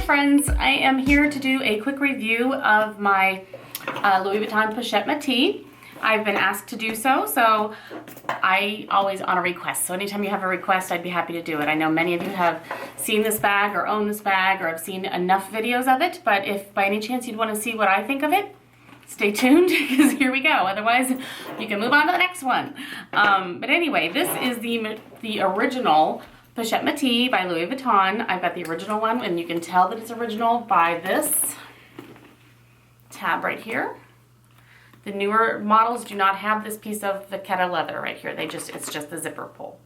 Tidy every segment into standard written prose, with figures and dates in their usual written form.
friends, I am here to do a quick review of my Louis Vuitton Pochette Metis. I've been asked to do so, so I always honor requests. So anytime you have a request, I'd be happy to do it. I know many of you have seen this bag or own this bag or have seen enough videos of it, but if by any chance you'd want to see what I think of it, stay tuned because here we go. Otherwise, you can move on to the next one. But anyway, this is the original Pochette Metis by Louis Vuitton. I've got the original one, and you can tell that it's original by this tab right here. The newer models do not have this piece of vachetta leather right here. It's just the zipper pull.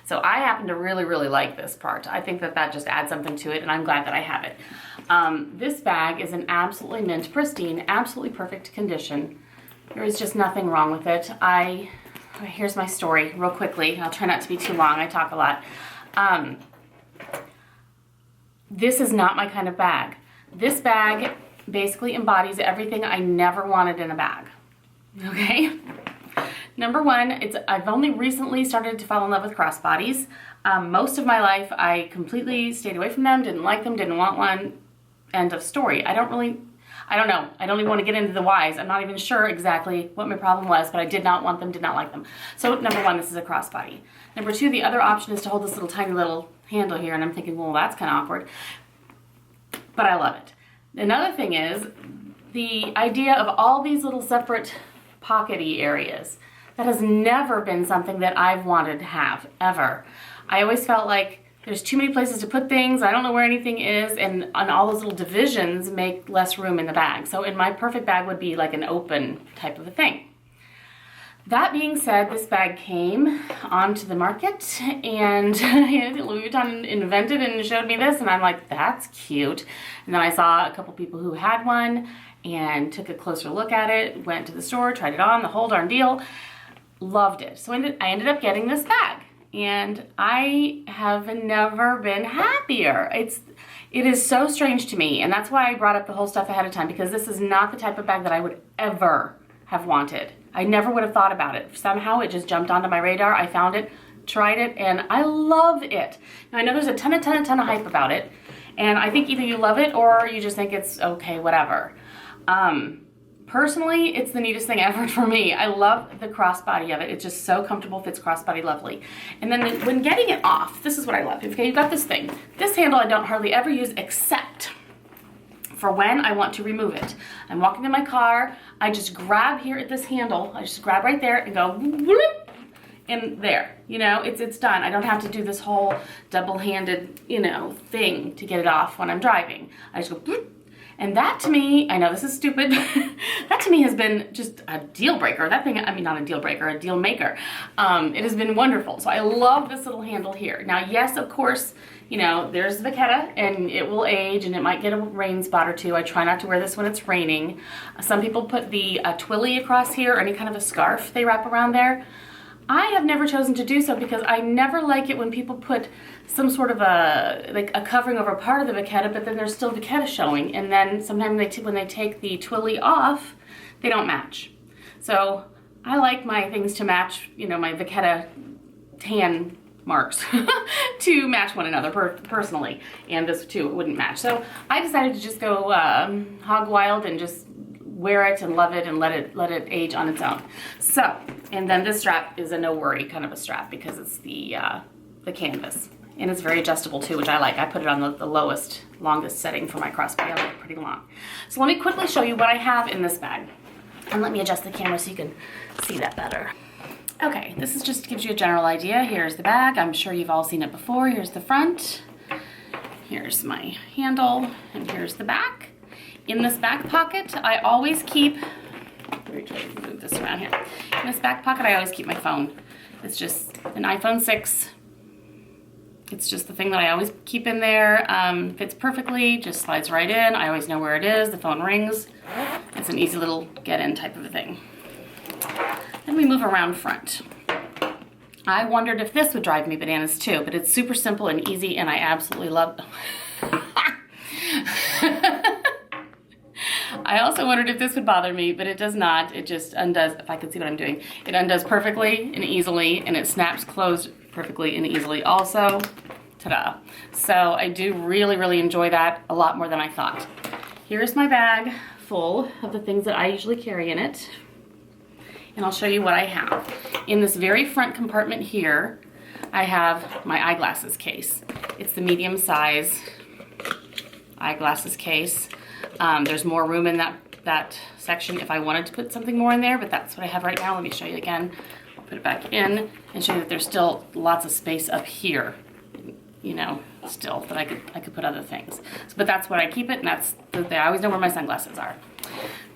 So I happen to really, really like this part. I think that just adds something to it, and I'm glad that I have it. This bag is in absolutely mint, pristine, absolutely perfect condition. There is just nothing wrong with it. Here's my story real quickly. I'll try not to be too long. I talk a lot. This is not my kind of bag. This bag basically embodies everything I never wanted in a bag. Okay? Number one, I've only recently started to fall in love with crossbodies. Most of my life, I completely stayed away from them, didn't like them, didn't want one. End of story. I don't know. I don't even want to get into the whys. I'm not even sure exactly what my problem was, but I did not want them, did not like them. So number one, this is a crossbody. Number two, the other option is to hold this little tiny little handle here, and I'm thinking, well, that's kind of awkward. But I love it. Another thing is the idea of all these little separate pockety areas. That has never been something that I've wanted to have, ever. I always felt like there's too many places to put things, I don't know where anything is, and all those little divisions make less room in the bag. So in my perfect bag would be like an open type of a thing. That being said, this bag came onto the market, and Louis Vuitton invented and showed me this, and I'm like, that's cute. And then I saw a couple people who had one and took a closer look at it, went to the store, tried it on, the whole darn deal. Loved it. So I ended up getting this bag, and I have never been happier. It is so strange to me, and that's why I brought up the whole stuff ahead of time, because this is not the type of bag that I would ever have wanted. I never would have thought about it. Somehow it just jumped onto my radar. I found it, tried it, and I love it. Now I know there's a ton of hype about it, and I think either you love it or you just think it's okay, whatever. Personally, it's the neatest thing ever for me. I love the crossbody of it. It's just so comfortable, fits crossbody lovely. And then when getting it off, this is what I love. Okay, you've got this thing. This handle I don't hardly ever use except for when I want to remove it. I'm walking in my car, I just grab here at this handle, I just grab right there and go whoop, and there, it's done. I don't have to do this whole double-handed, thing to get it off when I'm driving. I just go whoop. And that to me, I know this is stupid, that to me has been just a deal breaker. That thing, I mean, not a deal breaker, a deal maker. It has been wonderful. So I love this little handle here. Now, yes, of course, there's the vachetta, and it will age, and it might get a rain spot or two. I try not to wear this when it's raining. Some people put the twilly across here, or any kind of a scarf they wrap around there. I have never chosen to do so because I never like it when people put some sort of a covering over part of the vachetta, but then there's still vachetta showing, and then sometimes when they take the twilly off, they don't match. So I like my things to match, my vachetta tan marks to match one another personally, and this too, it wouldn't match. So I decided to just go hog wild and just wear it and love it and let it age on its own. So, and then this strap is a no worry kind of a strap because it's the canvas, and it's very adjustable too, which I like. I put it on the longest setting for my crossbody. I like it pretty long. So let me quickly show you what I have in this bag, and let me adjust the camera so you can see that better. Okay, this is just gives you a general idea. Here's the bag. I'm sure you've all seen it before. Here's the front. Here's my handle, and here's the back. In this back pocket, I always keep, let me try to move this around here. In this back pocket, I always keep my phone. It's just an iPhone 6. It's just the thing that I always keep in there. Fits perfectly, just slides right in. I always know where it is. The phone rings. It's an easy little get-in type of a thing. Then we move around front. I wondered if this would drive me bananas too, but it's super simple and easy, and I absolutely love I also wondered if this would bother me, but it does not. It just undoes, if I can see what I'm doing. It undoes perfectly and easily, and it snaps closed perfectly and easily also. Ta-da. So I do really, really enjoy that a lot more than I thought. Here's my bag full of the things that I usually carry in it. And I'll show you what I have. In this very front compartment here, I have my eyeglasses case. It's the medium size eyeglasses case. There's more room in that section if I wanted to put something more in there, but that's what I have right now. Let me show you again. I'll put it back in and show you that there's still lots of space up here, you know, still that I could put other things. So, but that's where I keep it, and I always know where my sunglasses are.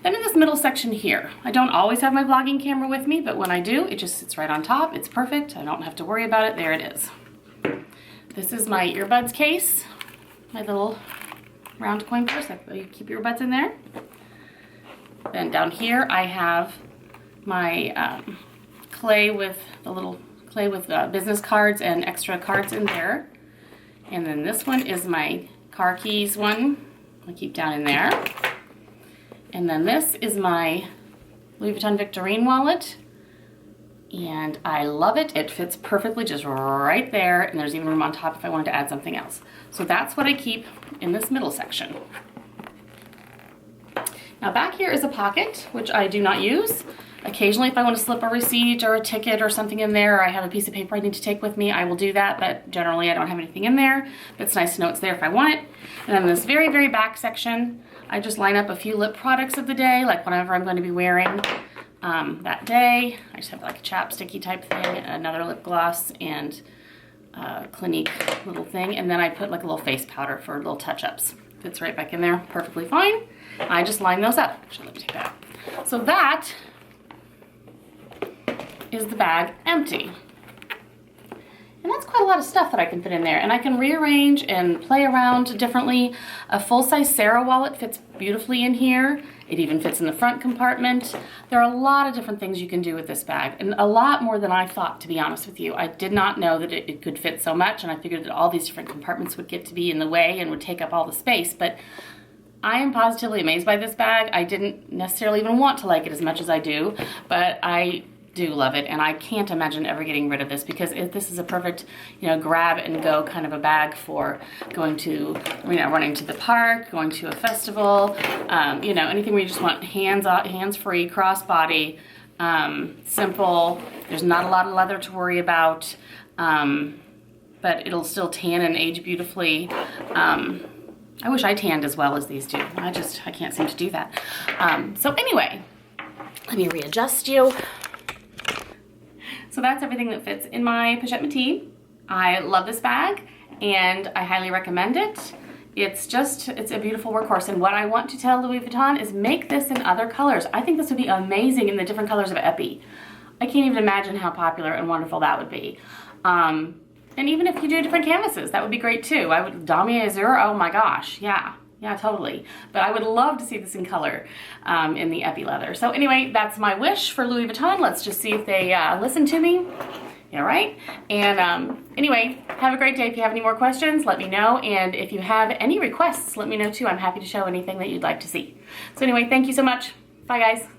Then in this middle section here, I don't always have my vlogging camera with me, but when I do, it just sits right on top. It's perfect. I don't have to worry about it. There it is. This is my earbuds case, my little round coin purse. You keep your earbuds in there. Then down here, I have my clay with business cards and extra cards in there. And then this one is my car keys one. I keep down in there. And then this is my Louis Vuitton Victorine wallet. And I love it. It fits perfectly just right there. And there's even room on top if I wanted to add something else. So that's what I keep in this middle section. Now back here is a pocket, which I do not use. Occasionally, if I want to slip a receipt or a ticket or something in there, or I have a piece of paper I need to take with me, I will do that, but generally I don't have anything in there. But it's nice to know it's there if I want it. And then this very, very back section, I just line up a few lip products of the day, like whatever I'm going to be wearing that day. I just have like a chapsticky type thing, another lip gloss, and a Clinique little thing. And then I put like a little face powder for little touch-ups. Fits right back in there perfectly fine. I just line those up. Actually, let me take that out. So that is the bag empty. And that's quite a lot of stuff that I can fit in there. And I can rearrange and play around differently. A full-size Sarah wallet fits beautifully in here. It even fits in the front compartment. There are a lot of different things you can do with this bag, and a lot more than I thought, to be honest with you. I did not know that it could fit so much, and I figured that all these different compartments would get to be in the way and would take up all the space. But I am positively amazed by this bag. I didn't necessarily even want to like it as much as I do, but I do love it, and I can't imagine ever getting rid of this, because this is a perfect, you know, grab and go kind of a bag for going to, you know, running to the park, going to a festival, you know, anything where you just want hands-free, crossbody, simple. There's not a lot of leather to worry about, but it'll still tan and age beautifully. I wish I tanned as well as these do. I can't seem to do that. So anyway, let me readjust you. So that's everything that fits in my Pochette Metis. I love this bag, and I highly recommend it. It's a beautiful workhorse, and what I want to tell Louis Vuitton is make this in other colors. I think this would be amazing in the different colors of Epi. I can't even imagine how popular and wonderful that would be. And even if you do different canvases, that would be great too. Damier Azur, oh my gosh, yeah, totally. But I would love to see this in color in the Epi leather. So anyway, that's my wish for Louis Vuitton. Let's just see if they listen to me. Yeah, right? And anyway, have a great day. If you have any more questions, let me know. And if you have any requests, let me know too. I'm happy to show anything that you'd like to see. So anyway, thank you so much. Bye guys.